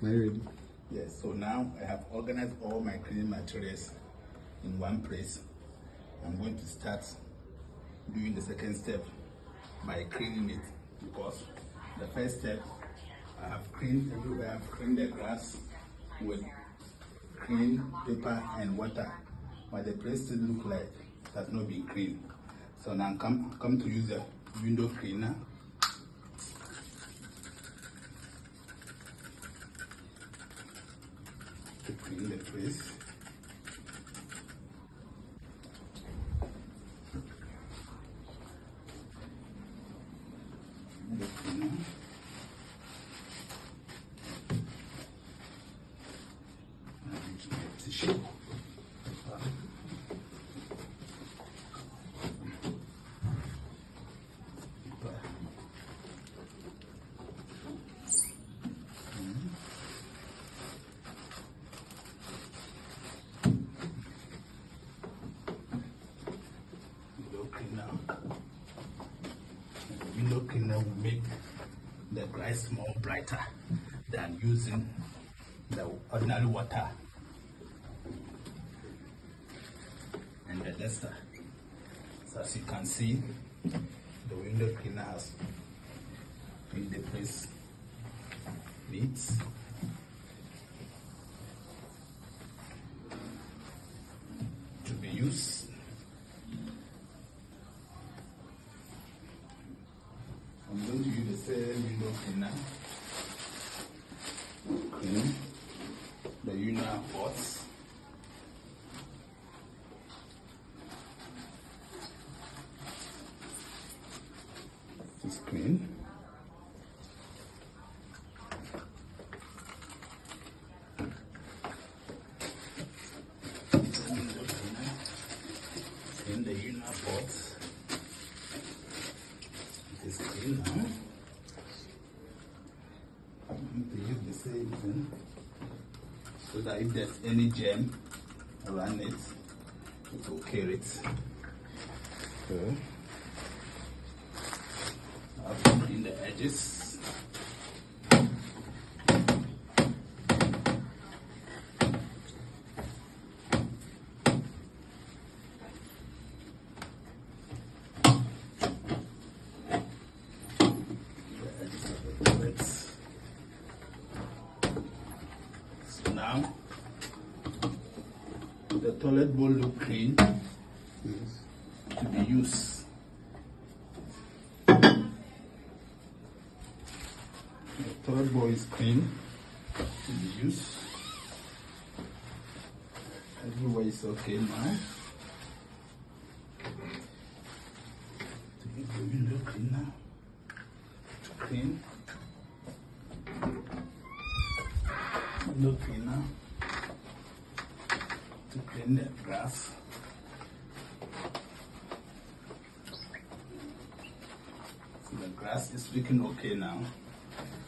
Am I ready? Yes, so now I have organized all my cleaning materials in one place. I'm going to start doing the second step by cleaning it, because the first step I have cleaned everywhere. I've cleaned the grass with clean paper and water, but the place still look like it has not been cleaned. So now come to use the window cleaner to clean the place. Window cleaner. And use my tissue. Window cleaner will make the grass more brighter than using the ordinary water and the duster. So as you can see, the window cleaner has made the place neat. To be used. I'm going to use the same window cleaner to clean the urinal pots. It's clean. Clean the urinal pots. It is clean now. I'm going to use the same thing so that if there's any germ around it, it will kill it. Okay. I'll clean the edges. So now the toilet bowl look clean to be used. The toilet bowl is clean to be used. Everywhere is okay now. To make the window cleaner. To clean. Window cleaner. To clean the grass. So the grass is looking okay now.